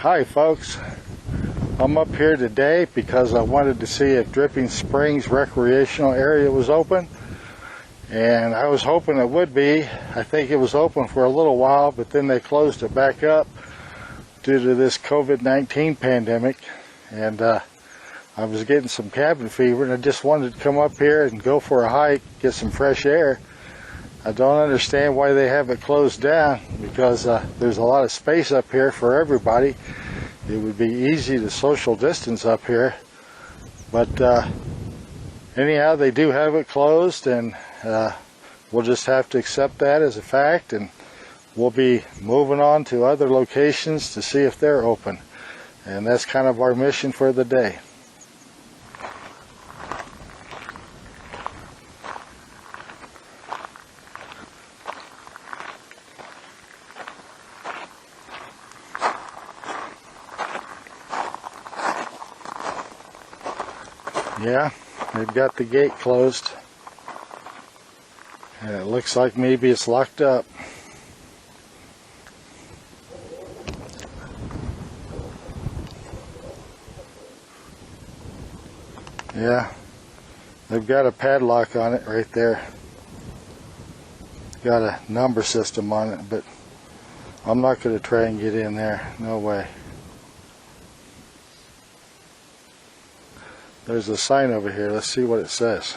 Hi folks, I'm up here today because I wanted to see if Dripping Springs recreational area was open, and I was hoping it would be. I think it was open for a little while, but then they closed it back up due to this COVID-19 pandemic, and I was getting some cabin fever, and I just wanted to come up here and go for a hike, get some fresh air. I don't understand why they have it closed down, because there's a lot of space up here for everybody. It would be easy to social distance up here, but anyhow, they do have it closed, and we'll just have to accept that as a fact, and we'll be moving on to other locations to see if they're open, and that's kind of our mission for the day. Yeah, they've got the gate closed, and it looks like maybe it's locked up. Yeah, they've got a padlock on it right there. Got a number system on it, but I'm not going to try and get in there. No way. There's a sign over here. Let's see what it says.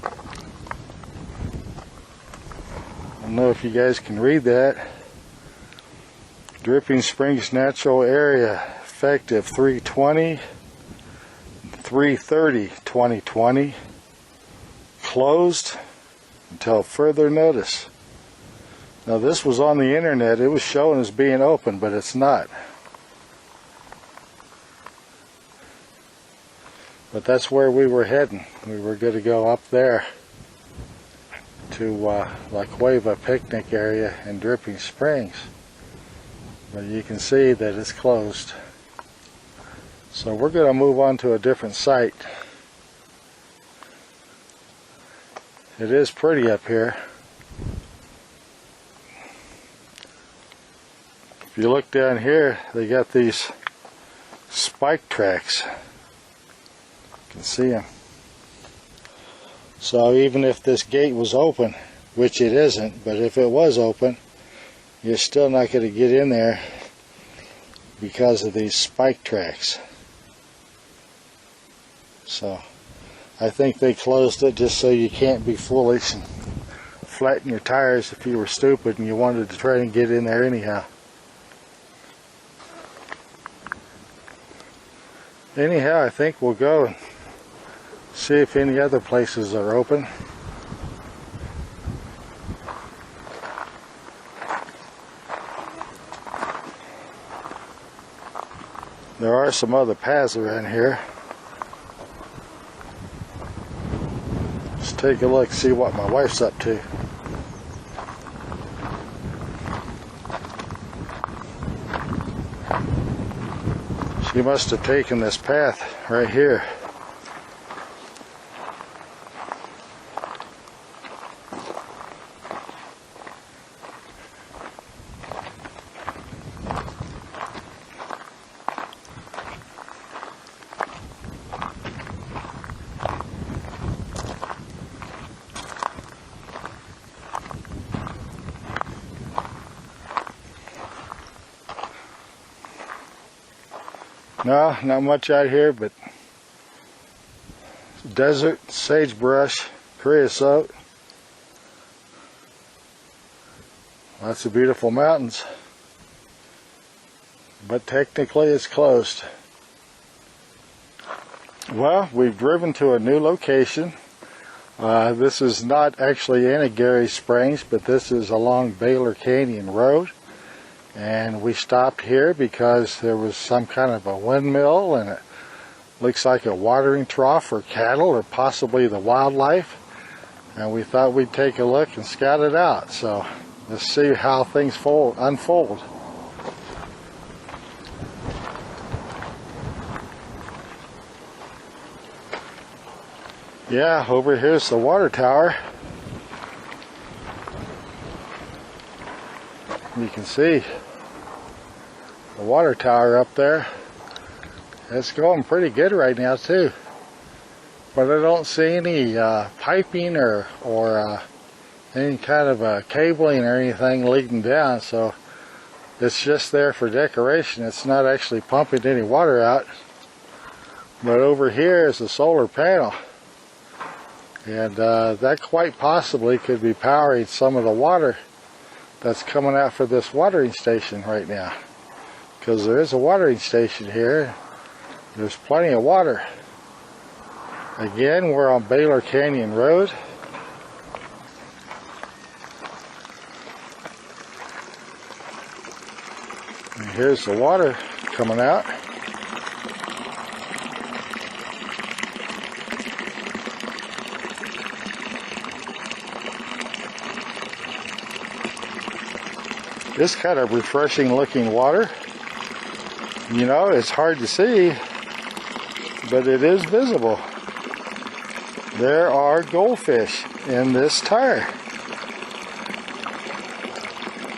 I don't know if you guys can read that. Dripping Springs Natural Area, effective 3/30/2020. Closed until further notice. Now this was on the internet. It was shown as being open, but it's not. But that's where we were heading. We were going to go up there to La Cueva picnic area in Dripping Springs. But you can see that it's closed. So we're going to move on to a different site. It is pretty up here. If you look down here, they got these spike tracks. You can see them. So even if this gate was open, which it isn't, but if it was open, you're still not going to get in there because of these spike tracks. So I think they closed it just so you can't be foolish and flatten your tires if you were stupid and you wanted to try and get in there anyhow. Anyhow, I think we'll go and see if any other places are open. There are some other paths around here. Let's take a look, see what my wife's up to. She must have taken this path right here. No, not much out here, but desert, sagebrush, creosote. Lots of beautiful mountains. But technically it's closed. Well, we've driven to a new location. This is not actually in Gary Springs, but this is along Baylor Canyon Road. And we stopped here because there was some kind of a windmill, and it looks like a watering trough for cattle or possibly the wildlife. And we thought we'd take a look and scout it out. So let's see how things unfold. Yeah, over here's the water tower. You can see the water tower up there. It's going pretty good right now too. But I don't see any piping or any kind of cabling or anything leading down, so it's just there for decoration. It's not actually pumping any water out. But over here is the solar panel, and that quite possibly could be powering some of the water that's coming out for this watering station right now, because there is a watering station here. There's plenty of water. Again, we're on Baylor Canyon Road. And here's the water coming out. This kind of refreshing looking water. You know, it's hard to see, but it is visible. There are goldfish in this tire.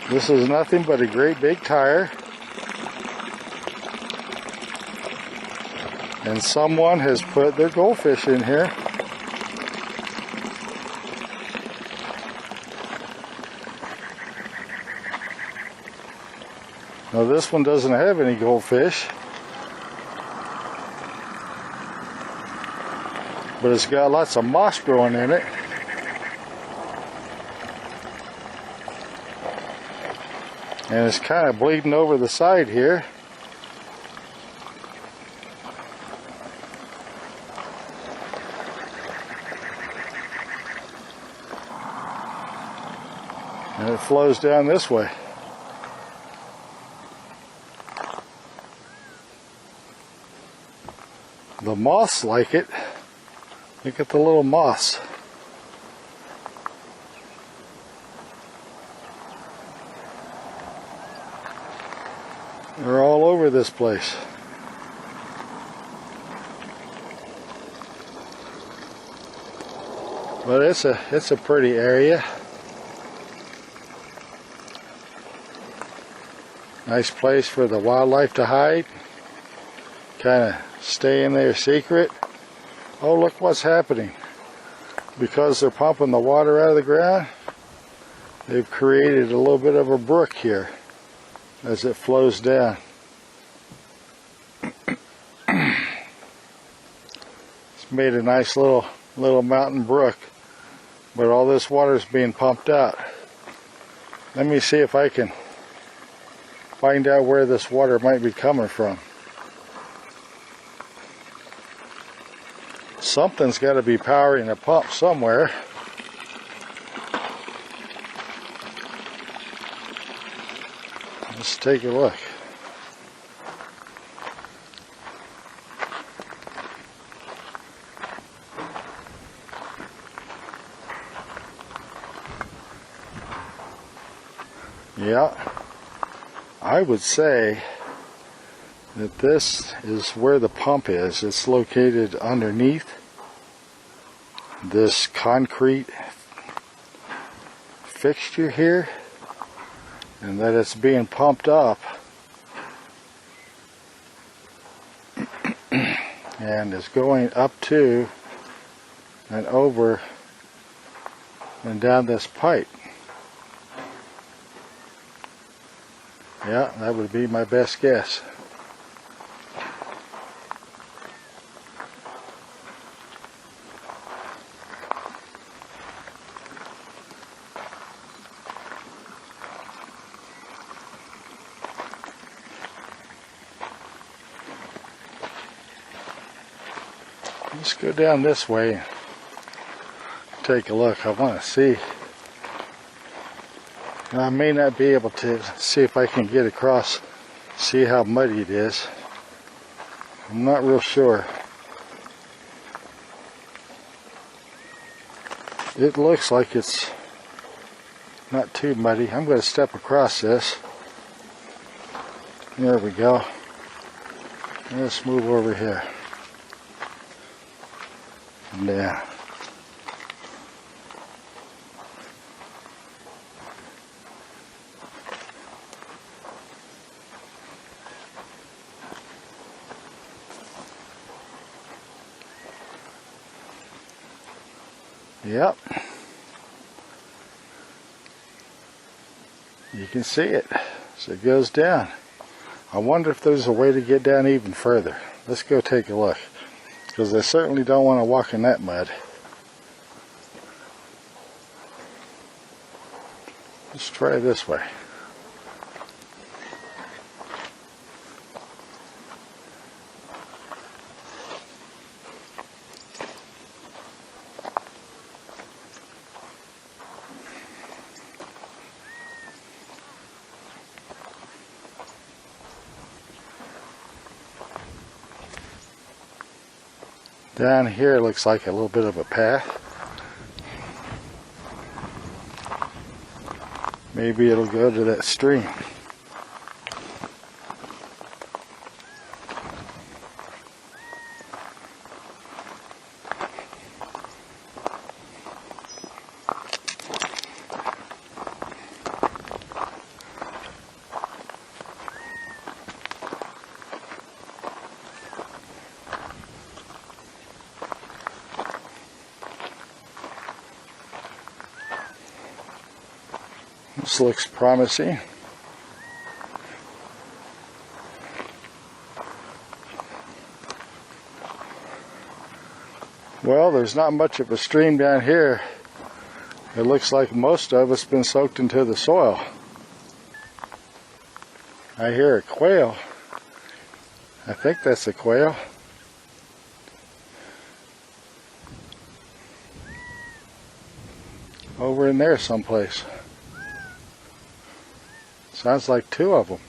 This is nothing but a great big tire. And someone has put their goldfish in here. Now this one doesn't have any goldfish, but it's got lots of moss growing in it. And it's kind of bleeding over the side here. And it flows down this way. The moths like it. Look at the little moths. They're all over this place. But it's a pretty area. Nice place for the wildlife to hide. Kind of stay in there secret. Oh, look what's happening. Because they're pumping the water out of the ground, they've created a little bit of a brook here as it flows down. It's made a nice little mountain brook, but all this water is being pumped out. Let me see if I can find out where this water might be coming from. Something's got to be powering a pump somewhere. Let's take a look. Yeah, I would say that this is where the pump is. It's located underneath this concrete fixture here, and that it's being pumped up and is going up to and over and down this pipe. Yeah, that would be my best guess. Let's go down this way and take a look. I want to see. I may not be able to see if I can get across, see how muddy it is. I'm not real sure. It looks like it's not too muddy. I'm going to step across this. There we go. Let's move over here. Yeah. Yep. You can see it. So it goes down. I wonder if there's a way to get down even further. Let's go take a look. Because I certainly don't want to walk in that mud. Let's try this way. Down here looks like a little bit of a path. Maybe it'll go to that stream. This looks promising. Well, there's not much of a stream down here. It looks like most of it's been soaked into the soil. I hear a quail. I think that's a quail. Over in there someplace. Sounds like two of them.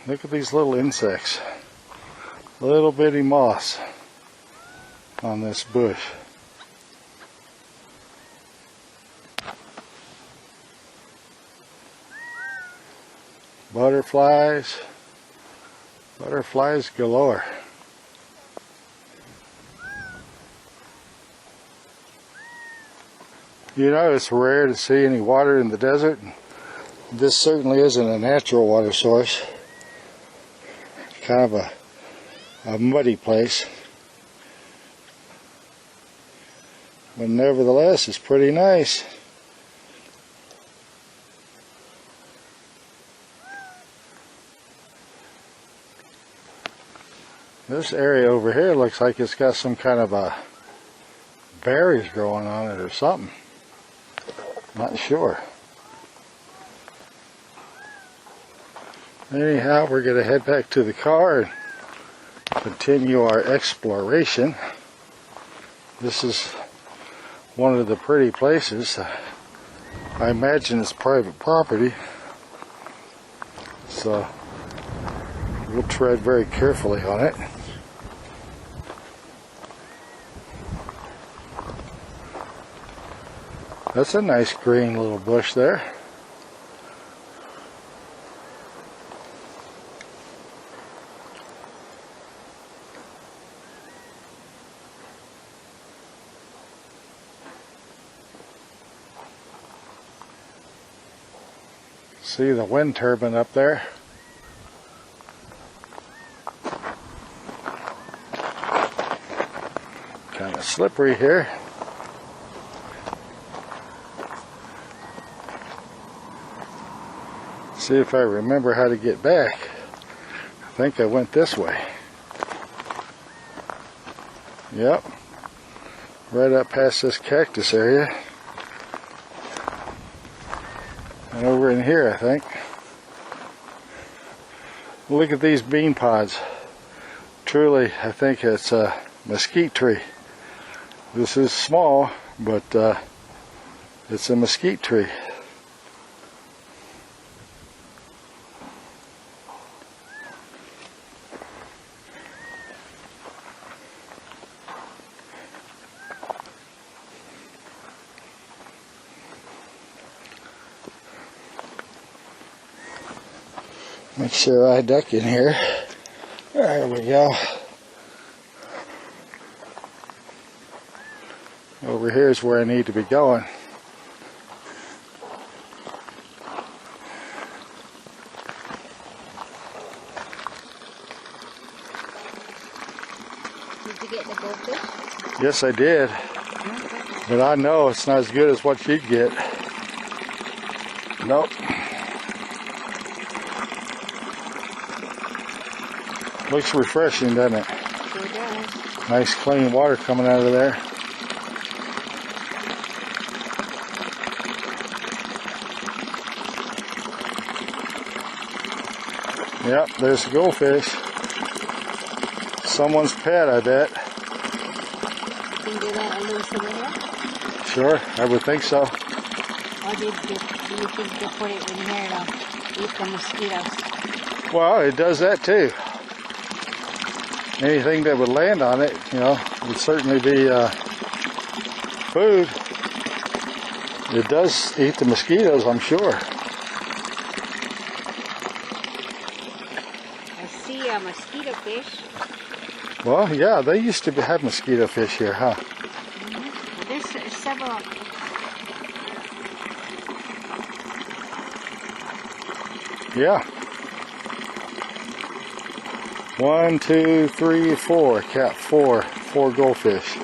Look at these little insects. Little bitty moss on this bush. Butterflies. Butterflies galore. You know, it's rare to see any water in the desert. This certainly isn't a natural water source. Kind of a muddy place. But nevertheless, it's pretty nice. This area over here looks like it's got some kind of a berries growing on it or something. Not sure. Anyhow, we're going to head back to the car and continue our exploration. This is one of the pretty places. I imagine it's private property. So we'll tread very carefully on it. That's a nice green little bush there. See the wind turbine up there? Kind of slippery here. See if I remember how to get back. I think I went this way. Yep. Right up past this cactus area. And over in here, I think. Look at these bean pods. Truly, I think it's a mesquite tree. This is small, but it's a mesquite tree. Make sure I duck in here. There we go. Over here is where I need to be going. you get the goldfish? Yes, I did. But I know it's not as good as what you'd get. Nope. Looks refreshing, doesn't it? Sure does. Nice clean water coming out of there. Yep, there's a goldfish. Someone's pet, I bet. Can you do that a little souvenir? Sure, I would think so. Or do you think they put it in here to eat the mosquitoes? Well, it does that too. Anything that would land on it, you know, would certainly be food. It does eat the mosquitoes, I'm sure. I see a mosquito fish. Well, yeah, they used to have mosquito fish here, huh? Mm-hmm. There's several. Yeah. 1, 2, 3, 4. Cat 4. 4 goldfish.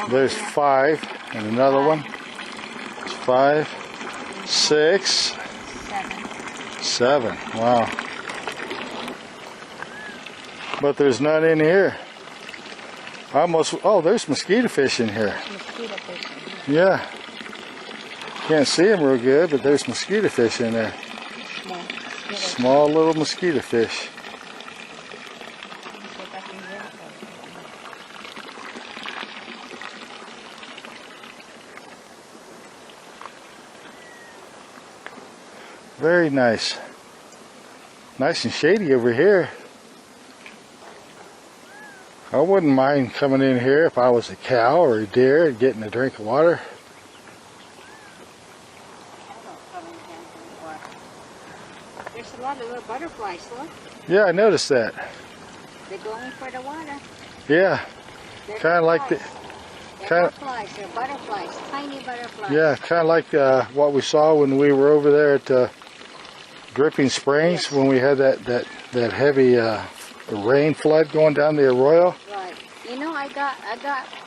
There's 5 and another one. It's 5, 6, 7. Wow. But there's none in here. Oh, there's mosquito fish in here. Mosquito fish. Yeah. Can't see them real good, but there's mosquito fish in there. Small little mosquito fish. Very nice. Nice and shady over here. I wouldn't mind coming in here if I was a cow or a deer and getting a drink of water. There's a lot of little butterflies, look. Yeah, I noticed that. They're going for the water. Yeah, kind of like the... They're butterflies, tiny butterflies. Yeah, kind of like what we saw when we were over there at Dripping Springs, yes, when we had that heavy rain flood going down the arroyo. Right. You know, I got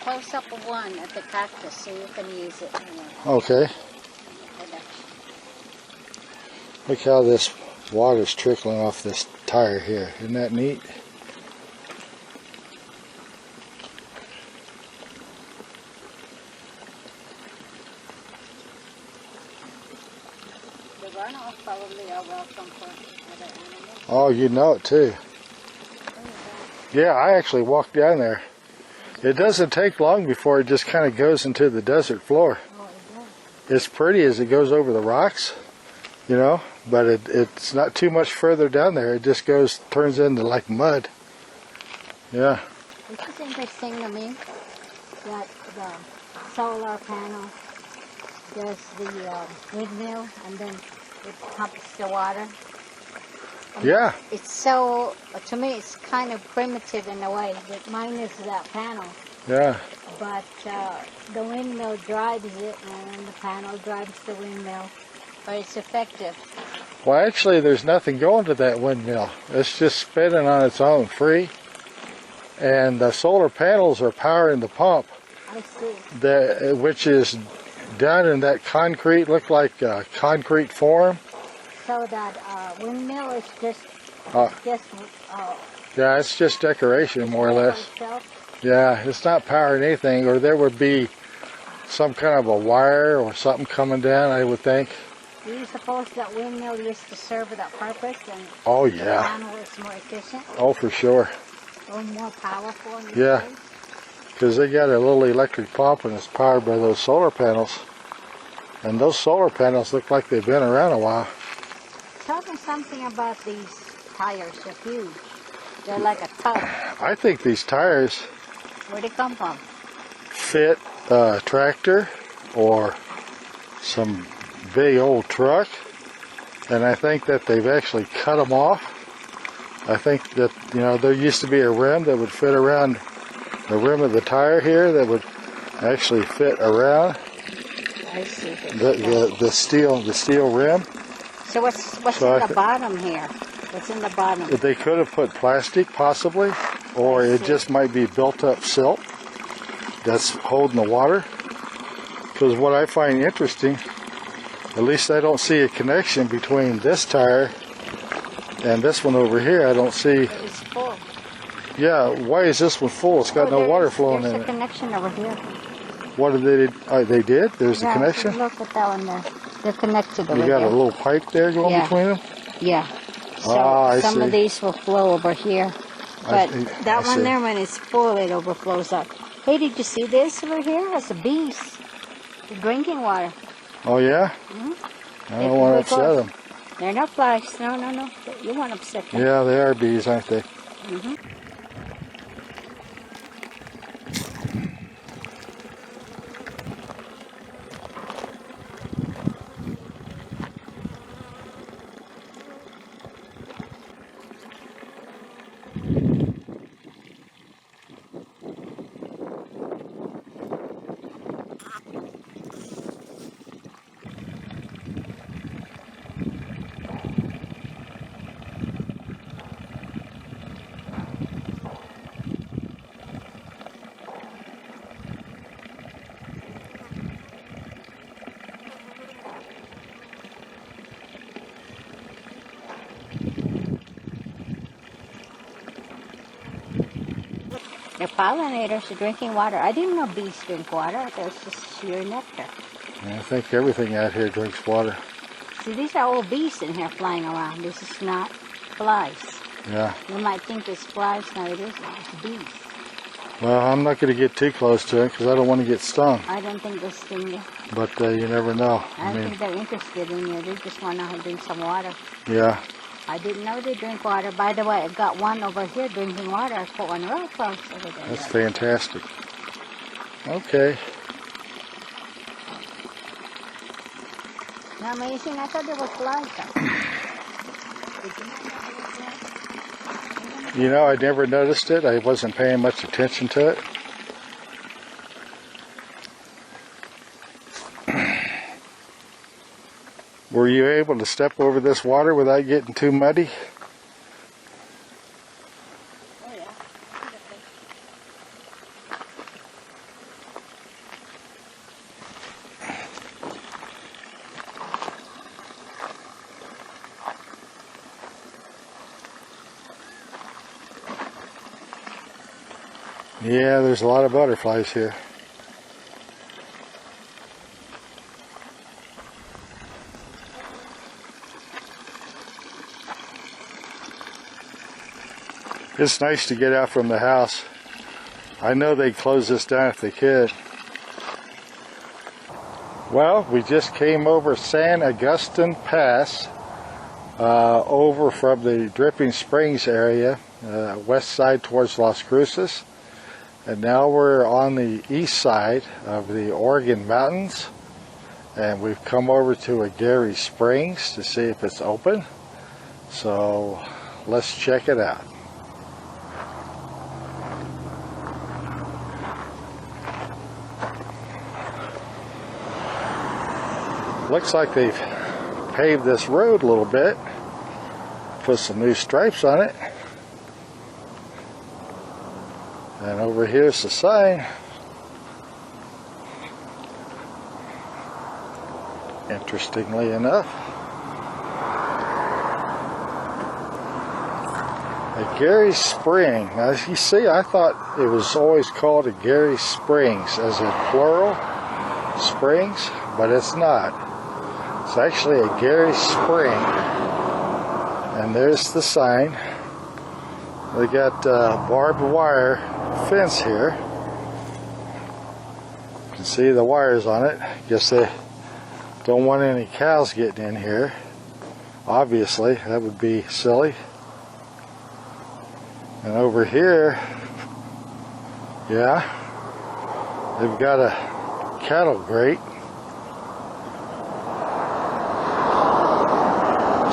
close up of one at the cactus, so you can use it. Okay. Look how this water's trickling off this tire here. Isn't that neat? The runoff probably are welcome for other animals. Oh, you know it too. Yeah, I actually walked down there. It doesn't take long before it just kind of goes into the desert floor. Oh, it does. It's pretty as it goes over the rocks, you know, but it's not too much further down there. It just turns into like mud. Yeah. This is interesting to me that the solar panel does the windmill and then it pumps the water. And yeah. It's so, to me, it's kind of primitive in a way. That mine is that panel. Yeah. But the windmill drives it and the panel drives the windmill. But it's effective. Well, actually, there's nothing going to that windmill. It's just spinning on its own, free. And the solar panels are powering the pump. I see. Which is done in that concrete, look like concrete form. So that windmill is just yeah, it's just decoration, more or less. Yeah, it's not powering anything, or there would be some kind of a wire or something coming down, I would think. Do you suppose that windmill used to serve that purpose? And oh, yeah. The panel is more efficient? Oh, for sure. Or more powerful? Yeah, because they got a little electric pump and it's powered by those solar panels. And those solar panels look like they've been around a while. Tell me something about these tires. They're huge. They're like a tub. I think these tires... Where'd they come from? Fit a tractor or some big old truck. And I think that they've actually cut them off. I think that, you know, there used to be a rim that would fit around the rim of the tire here that would actually fit around I see. the steel rim. So what's in the bottom here? What's in the bottom? They could have put plastic, possibly. or I it see. just might be built up silt that's holding the water. Because what I find interesting, at least I don't see a connection between this tire and this one over here. I don't see. It's full. Yeah, why is this one full? It's got no water flowing in There's a it. connection over here. What did they did? There's a Yeah, connection? look at that one there. They're connected over You got here. a little pipe there going Yeah. between them? Yeah. So I some of see. these will flow over here. But that I one see. there, when it's full, it overflows up. Hey, did you see this over here? That's a bees. The drinking water. Oh, yeah? Mm-hmm. I don't want to upset them. They're not flies. No, no, no. You won't upset them. Yeah, they are bees, aren't they? Mm-hmm. They're pollinators. They're drinking water. I didn't know bees drink water. That's just sheer nectar. I think everything out here drinks water. See, these are all bees in here flying around. This is not flies. Yeah. You might think it's flies. No, it isn't. It's bees. Well, I'm not going to get too close to it because I don't want to get stung. I don't think they sting you. But you never know. I think they're interested in you. They just want to know how to drink some water. Yeah. I didn't know they drink water. By the way, I've got one over here drinking water. I put one real close over there. That's fantastic. Okay. Now, amazing. I thought they were flies. You know, I never noticed it. I wasn't paying much attention to it. Were you able to step over this water without getting too muddy? Oh, yeah. Yeah, there's a lot of butterflies here. It's nice to get out from the house. I know they'd close this down if they could. Well, we just came over San Agustin Pass, over from the Dripping Springs area, west side towards Las Cruces. And now we're on the east side of the Oregon Mountains. And we've come over to a Gary Springs to see if it's open. So let's check it out. Looks like they've paved this road a little bit, put some new stripes on it. And over here's the sign. Interestingly enough, a Gary Spring. Now you see, I thought it was always called a Gary Springs as a plural, springs, but it's not. It's actually a Gary Spring. And there's the sign. They got barbed wire fence here. You can see the wires on it. Guess they don't want any cows getting in here. Obviously, that would be silly. And over here, yeah, they've got a cattle grate.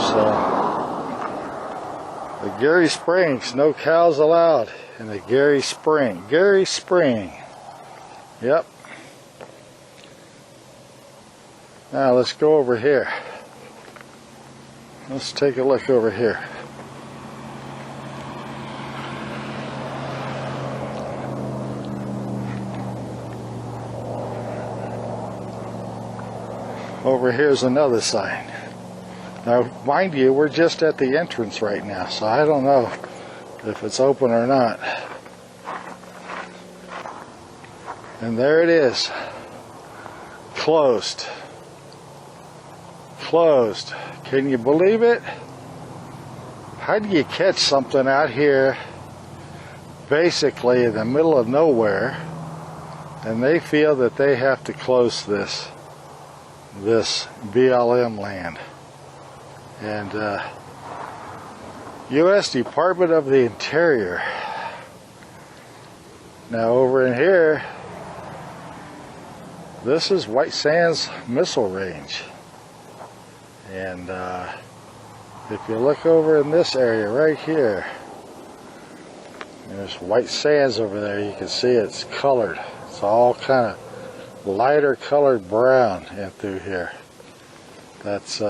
So, the Gary Springs, no cows allowed in the Gary Spring. Gary Spring. Yep. Now let's go over here. Let's take a look over here. Over here's another sign. Now, mind you, we're just at the entrance right now, so I don't know if it's open or not. And there it is. Closed. Closed. Can you believe it? How do you catch something out here, basically in the middle of nowhere, and they feel that they have to close this BLM land? And U.S. Department of the Interior. Now over in here, this is White Sands Missile Range. And if you look over in this area right here, there's White Sands over there. You can see it's colored. It's all kind of lighter colored brown in through here. That's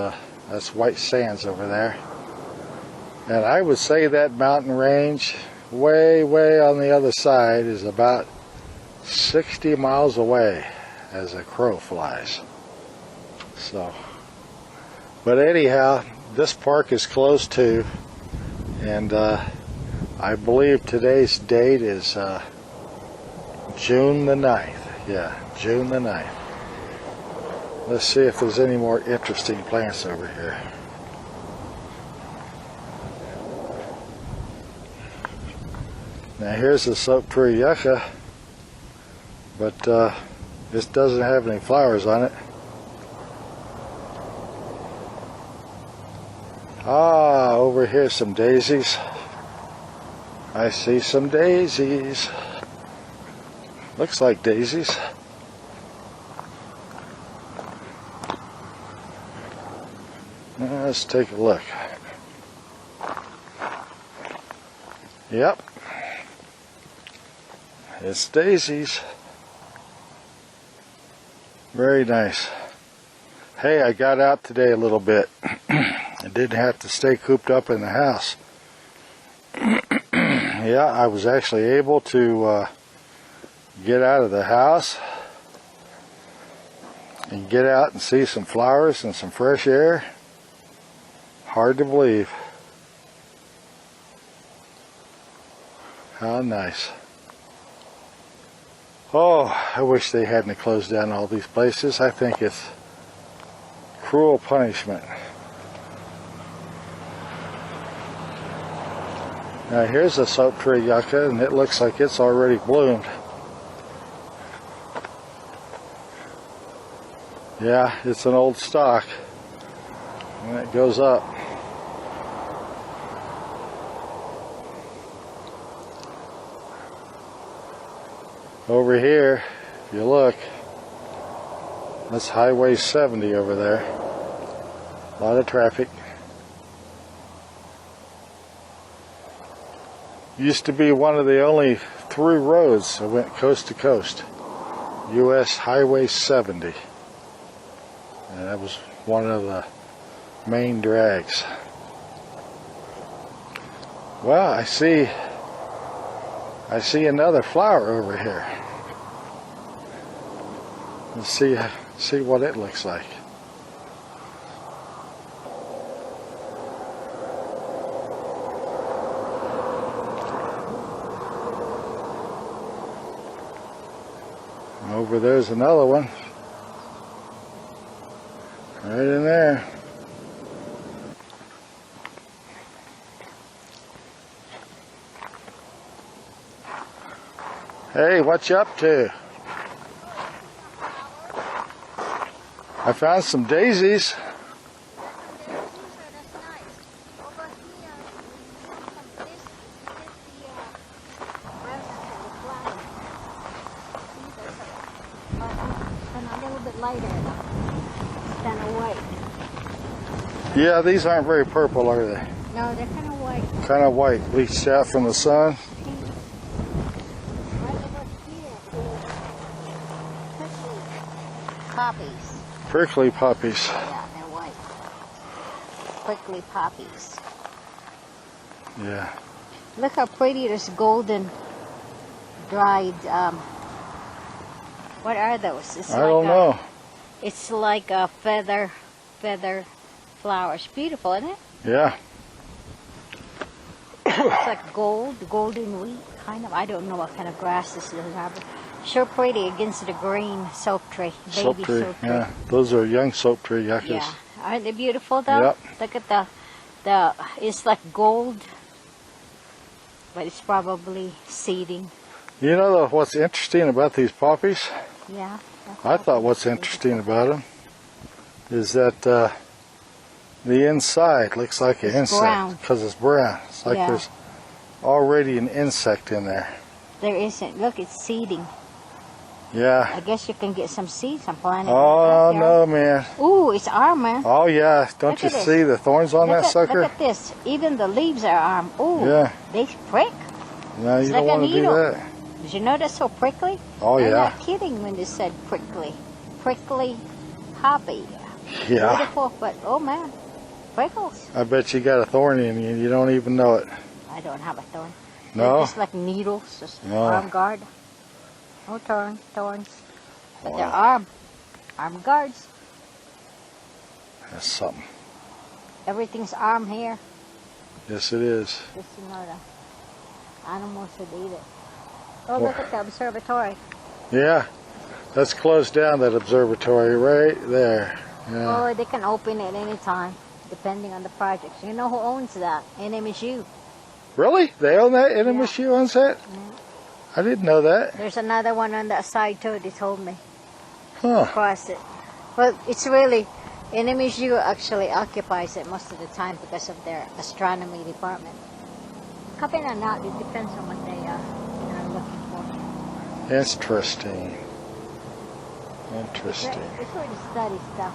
White Sands over there. And I would say that mountain range way on the other side is about 60 miles away as a crow flies. So, but anyhow, this park is closed too, and I believe today's date is June the 9th. Yeah, June the 9th. Let's see if there's any more interesting plants over here. Now here's the soap tree yucca, but this doesn't have any flowers on it. Ah, over here some daisies. I see some daisies. Looks like daisies. Let's take a look. Yep. It's daisies. Very nice. Hey, I got out today a little bit. I didn't have to stay cooped up in the house. Yeah, I was actually able to get out of the house and get out and see some flowers and some fresh air. Hard to believe. How nice. Oh, I wish they hadn't closed down all these places. I think it's cruel punishment. Now here's a soap tree yucca, and it looks like it's already bloomed. Yeah, it's an old stock, and it goes up. Over here, if you look, that's Highway 70 over there. A lot of traffic. Used to be one of the only through roads that went coast to coast. U.S. Highway 70. And that was one of the main drags. Well, I see another flower over here. Let's see what it looks like. Over there's another one. Right in there. Hey, what you up to? I found some daisies. Yeah, these aren't very purple, are they? No, they're kind of white. Kind of white, bleached out from the sun. Poppies. Prickly poppies. Yeah, they're white. Prickly poppies. Yeah. Look how pretty this golden dried, what are those? It's I don't know. It's like a feather flowers. Beautiful, isn't it? Yeah. It's like golden wheat, kind of. I don't know what kind of grasses those are, but sure pretty against the green soap tree, baby soap tree. Yeah. Those are young soap tree yuccas. Yeah, aren't they beautiful though? Yep. Look at the. It's like gold, but it's probably seeding. You know what's interesting about these poppies? Yeah. I thought what's interesting about them is that the inside looks like an insect because it's brown. It's like there's already an insect in there. There isn't. Look, it's seeding. Yeah. I guess you can get some seeds and plant it. Oh, no, man. Ooh, it's arm, man. Oh, yeah. Don't you see the thorns on that sucker? Look at this. Even the leaves are arm. Ooh, yeah. They prick. No, you don't want to do that. Did you know that's so prickly? Oh, I'm yeah. not kidding when they said prickly. Prickly poppy. Yeah. Beautiful, but oh, man. Prickles. I bet you got a thorn in you and you don't even know it. I don't have a thorn. No? They're just like needles, just arm guard. No thorns. But they're arm guards. That's something. Everything's arm here. Yes, it is. Just the animals would eat it. Oh, look at the observatory. Yeah. That's closed down, that observatory right there. Yeah. Oh, they can open it any time, depending on the projects. You know who owns that? NMSU. Really? They own that? NMSU owns that? Yeah. I didn't know that. There's another one on that side too, they told me. Huh. Across it. Well, it's really, NMSU actually occupies it most of the time because of their astronomy department. Copy or not, it depends on what they are looking for. Interesting. Interesting. It's where to study stuff.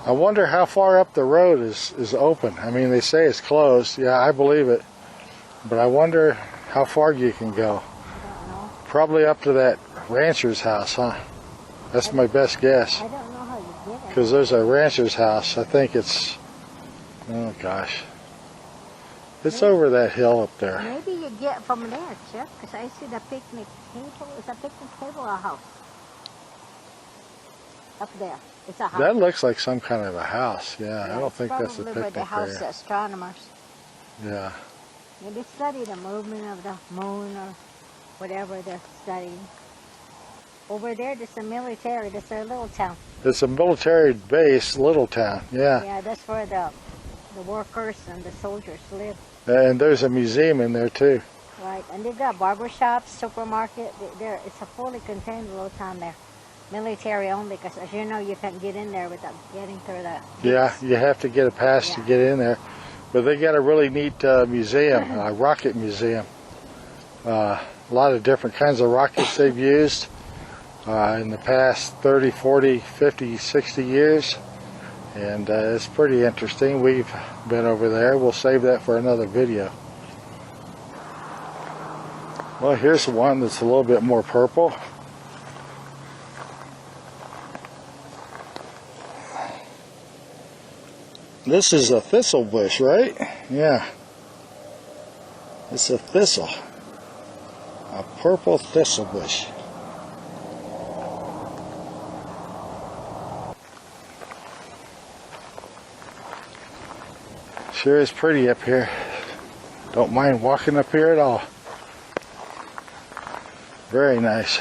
I wonder how far up the road is open. I mean, they say it's closed. Yeah, I believe it. But I wonder how far you can go. I don't know. Probably up to that rancher's house, huh? That's my best guess. I don't know how you get it. Because there's a rancher's house. I think it's, oh gosh. It's over that hill up there. Maybe you get from there, Chuck, because I see the picnic table. Is a picnic table or a house? Up there. It's a house. That looks like some kind of a house. Yeah, I don't think that's a probably where picnic they house area. the astronomers. Yeah. Maybe study the movement of the moon or whatever they're studying. Over there, there's a military. That's their little town. It's a military base, little town. Yeah. Yeah, that's where the workers and the soldiers live. And there's a museum in there too. Right, and they've got barbershops, supermarket. It's a fully contained little town there. Military only, because as you know, you can't get in there without getting through the gates. Yeah, you have to get a pass to get in there. But they got a really neat museum, a rocket museum. A lot of different kinds of rockets they've used in the past 30, 40, 50, 60 years. And it's pretty interesting. We've been over there. We'll save that for another video. Well, here's one that's a little bit more purple. This is a thistle bush, right? Yeah. It's a thistle. A purple thistle bush. Sure is pretty up here. Don't mind walking up here at all. Very nice.